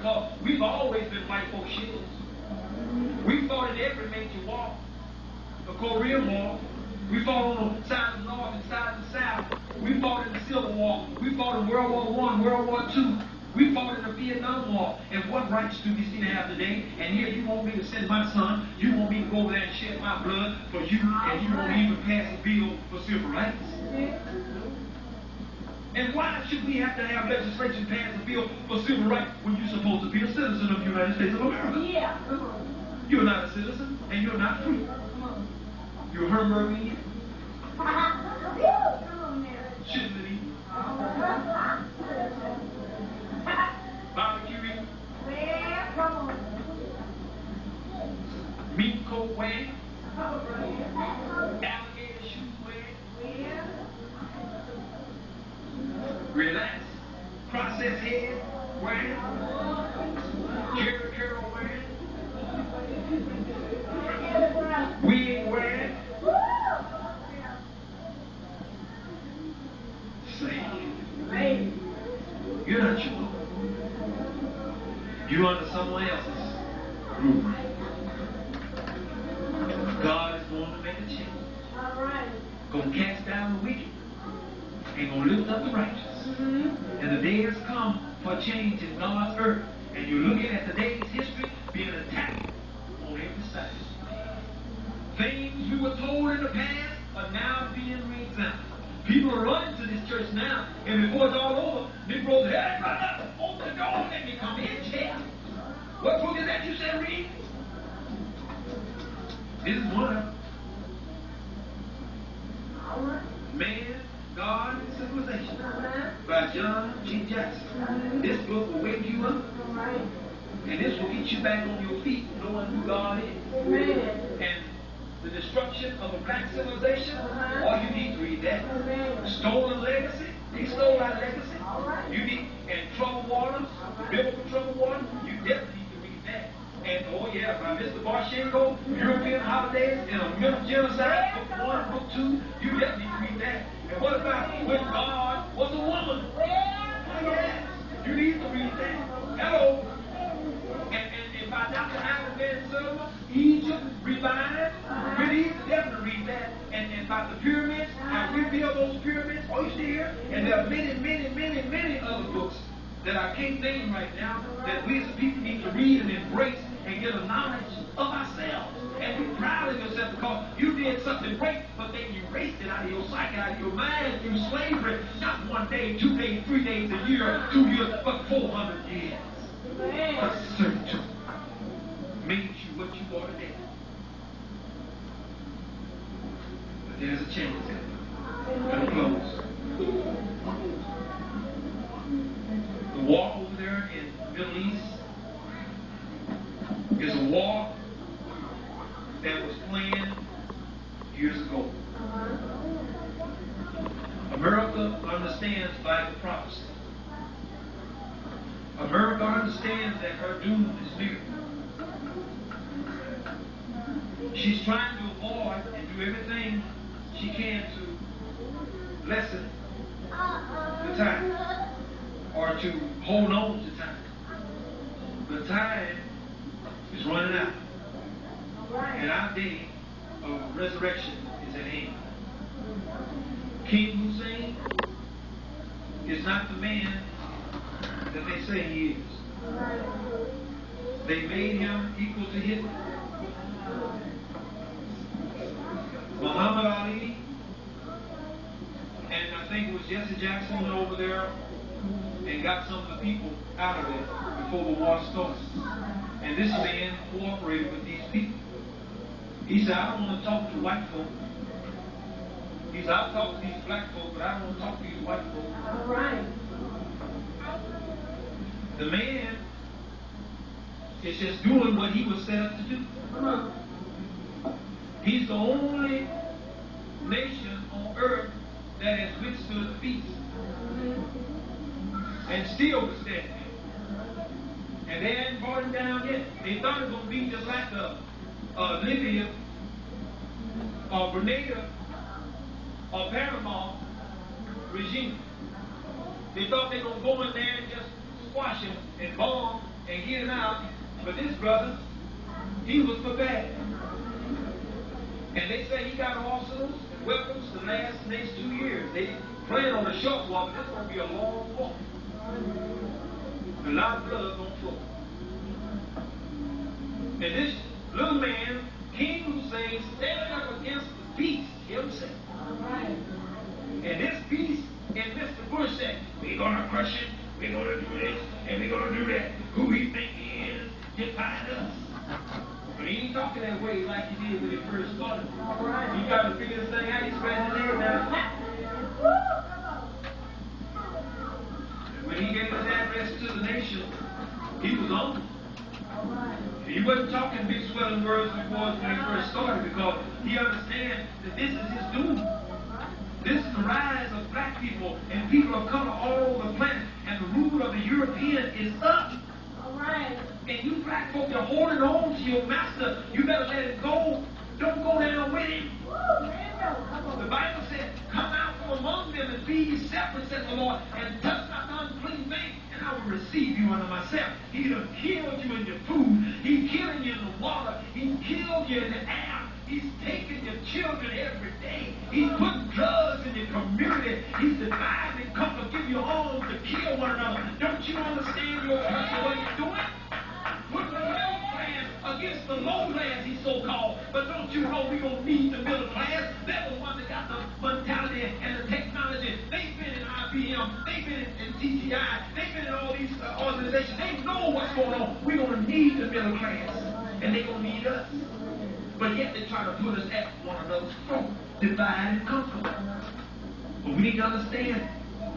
because we've always been white folks' shields. We fought in every major war. The Korean War. We fought on the side of the North and side of the South. We fought in the Civil War. We fought in World War I, World War II. We fought in the Vietnam War. And what rights do we still have today? And here you want me to send my son, you want me to go over there and shed my blood for you, and you won't even pass a bill for civil rights? And why should we have to have legislation pass a bill for civil rights when you're supposed to be a citizen of the United States of America? Yeah. You're not a citizen, and you're not free. You're Hermerian. Shouldn't it be? Barbecue eating. Well, come on. Meat coat wearing. Alligator shoes wearing. Relax. Process head wearing. Jerry curl wearing. Wig wearing. Say, you're not your own. You're under someone else's roof. God is going to make a change. All right. Going to cast down the wicked and going to lift up the righteous. And the day has come for change in God's earth. And you're looking at today's history being attacked on every side. Things we were told in the past are now being re-examined. People are running to this church now, and before it's all over, Negroes say, hey, brother, open the door, let me come in, chair. What book is that you said read? This is one of them. Man, God, and Civilization by John G. Jackson. This book will wake you up, and this will get you back on your feet knowing who God is. And the destruction of a black civilization, all you need to read that. Stolen legacy, they stole our legacy. You need, and troubled waters, biblical troubled water, you definitely need to read that. And oh yeah, by Mr. Barshenko, European holidays and a middle genocide, book 1, book 2, you definitely need to read that. And what about when God was a woman? Yes, you need to read that. Hello. And by Dr. Ivan Van Silver, Egypt revived. We need to definitely read that. And about the pyramids, how we build those pyramids. Oh, you see here? And there are many other books that I can't name right now that we as a people need to read and embrace and get a knowledge of ourselves. And be proud of yourself because you did something great, but they erased it out of your psyche, out of your mind through slavery. Not 1 day, 2 days, 3 days, a year, 2 years, but 400 years. A servitude made you what you are today. But there's a chance. Gonna close. The war over there in the Middle East is a war that was planned years ago. America understands Bible prophecy. America understands that her doom is near. She's trying to avoid and do everything she can to lessen the time or to hold on to time. The time is running out. And our day of resurrection is at hand. King Hussein is not the man that they say he is. They made him equal to Hitler. Muhammad Ali, and I think it was Jesse Jackson went over there and got some of the people out of it before the war started. And this man cooperated with these people. He said, I don't want to talk to white folk. He said, I'll talk to these black folk, but I don't want to talk to these white folk. All right. The man is just doing what he was set up to do. He's the only nation on earth that has withstood peace and still withstanding. And they hadn't brought him down yet. They thought it was going to be just like the Libya or Grenada or Panama regime. They thought they were going to go in there and just squash him and bomb and But this brother, he was prepared. And they say he got arsenals and weapons to last the next 2 years. They plan on a short walk, but it's going to be a long walk. A lot of blood going to flow. And this little man, King Hussein, standing up against the beast himself. And this beast and Mr. Bush said, we're going to crush it, we're going to do this, and we're going to do that. Who he think he is, define us. But he ain't talking that way like he did when he first started. He got to figure this thing out. He's scratching his head now. When he gave his address to the nation, he was on. He wasn't talking big swelling words before when he first started because he understands that this is his doom. This is the rise of black people and people of color all over the planet. And the rule of the European is up. And you black folk are holding on to your master. You better let it go. Don't go down with him. The Bible said, come out from among them and be ye separate, said the Lord, and touch not the unclean thing, and I will receive you unto myself. He done killed you in your food. He's killing you in the water. He's killed you in the air. He's taking your children every day. He's putting drugs in your community. He's dividing and come to give you arms to kill one another. Don't you understand your person, what he's doing? Put the middle class against the low class, he's so-called. But don't you know we're going to need the middle class? They're the ones that got the mentality and the technology. They've been in IBM. They've been in TTI. They've been in all these organizations. They know what's going on. We're going to need the middle class. And they're going to need us. But yet they try to put us at one another's throat. Divide and conquer. But we need to understand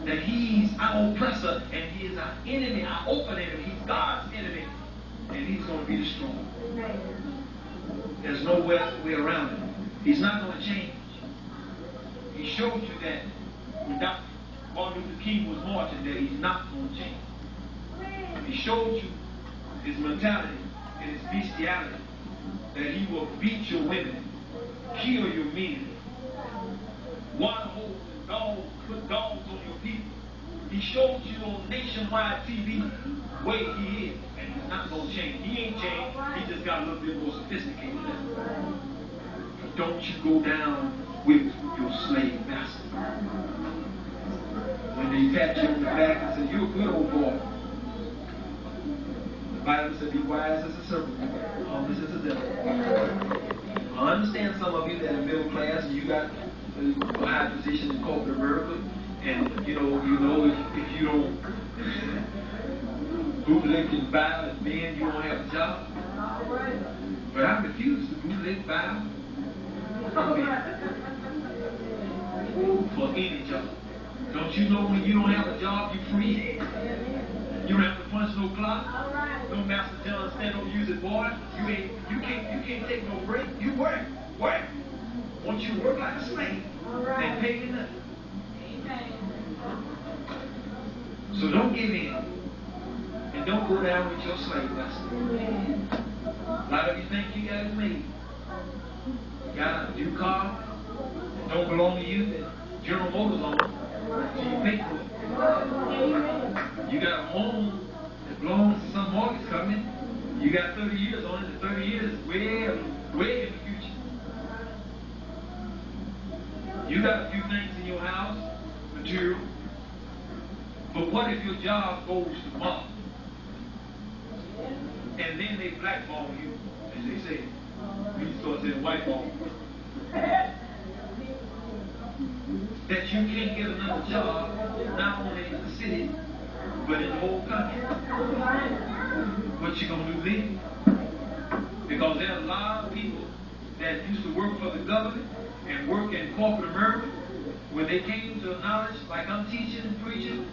that he's our oppressor and he is our enemy, our open enemy. He's God's enemy. And he's going to be destroyed. There's no way around it. He's not going to change. He showed you that when Dr. Martin Luther King was marching there, he's not going to change. He showed you his mentality and his bestiality, that he will beat your women, kill your men, water holes and dogs, put dogs on your people. He showed you on nationwide TV the way he is, and he's not going to change. He ain't changed. He just got a little bit more sophisticated now. Don't you go down with your slave master. When they pat you on the back and say, you're a good old boy. The Bible said, be wise as a serpent, harmless as a devil. I understand some of you that are middle class and you got a high position in corporate America, and you know if you don't bootleg and bow as men, you won't have a job. But I refuse to bootleg bow for any job. Don't you know when you don't have a job, you're free? You don't have to punch no clock. No master John stand over use it, boy. You can't take no break. You work. Once you work like a slave, they pay you nothing. So don't give in. And don't go down with your slave master. A lot of you think you got it made. You got a new car that don't belong to you, that General Motors on, so you pay for it. You got a home that belongs to some mortgage company. You got 30 years on it, and 30 years is way in the future. You got a few things in your house, material. But what if your job goes to Mars? And then they blackball you, as they say. We start saying whiteball. That you can't get another job, not only in the city, but in the whole country. What you gonna do then? Because there are a lot of people that used to work for the government and work in corporate America. When they came to knowledge, like I'm teaching and preaching,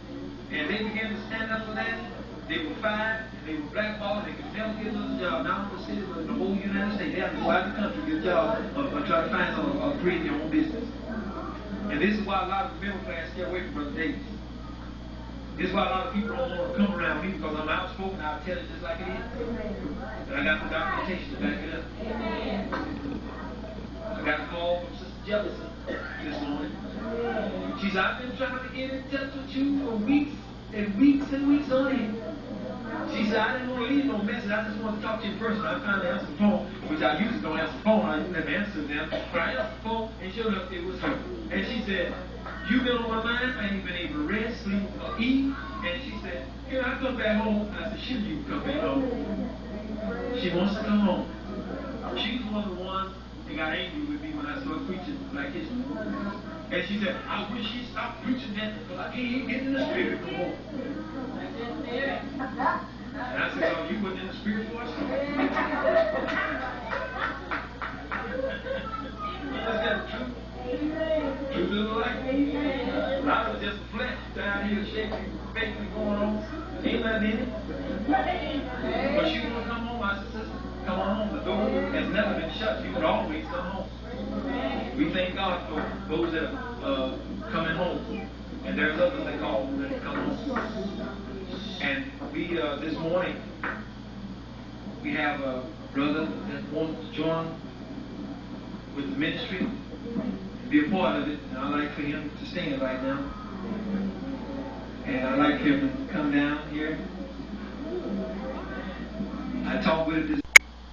and they began to stand up for that, they were fired, and they were blackballed, they could never get another job, not in the city, but in the whole United States. They have to go out of the country to get a job or try to find something or create their own business. And this is why a lot of the middle class stay away from Brother Davis. This is why a lot of people don't want to come around me, because I'm outspoken, I'll tell it just like it is. And I got the documentation to back it up. I got a call from Sister Jefferson this morning. She said, I've been trying to get in touch with you for weeks and weeks and weeks on end. She said, said, I didn't want to leave no message. I just wanted to talk to you in person. I finally answered the phone, which I usually don't answer the phone. I didn't have answers then. But I answered the phone, and sure enough, it was her. And she said, you've been on my mind. I ain't been able to rest, sleep, or eat. And she said, here, I come back home. I said, sure, you come back home. She wants to come home. She's one of the ones that got angry with me when I started preaching like this. And she said, I wish she stopped preaching that because I can't even get in the spirit no more. And I said, oh, you wasn't in the spirit for us? That's that truth. Truth is life. A lot of it just flesh down here shaking, faking going on. Ain't nothing in it. But you want to come home, I said, sister, come on home. The door has never been shut. You can always come home. We thank God for those that are coming home. And there's others that call that come home. And we, this morning, we have a brother that wants to join with the ministry and be a part of it. And I'd like for him to stand right now. And I'd like him to come down here.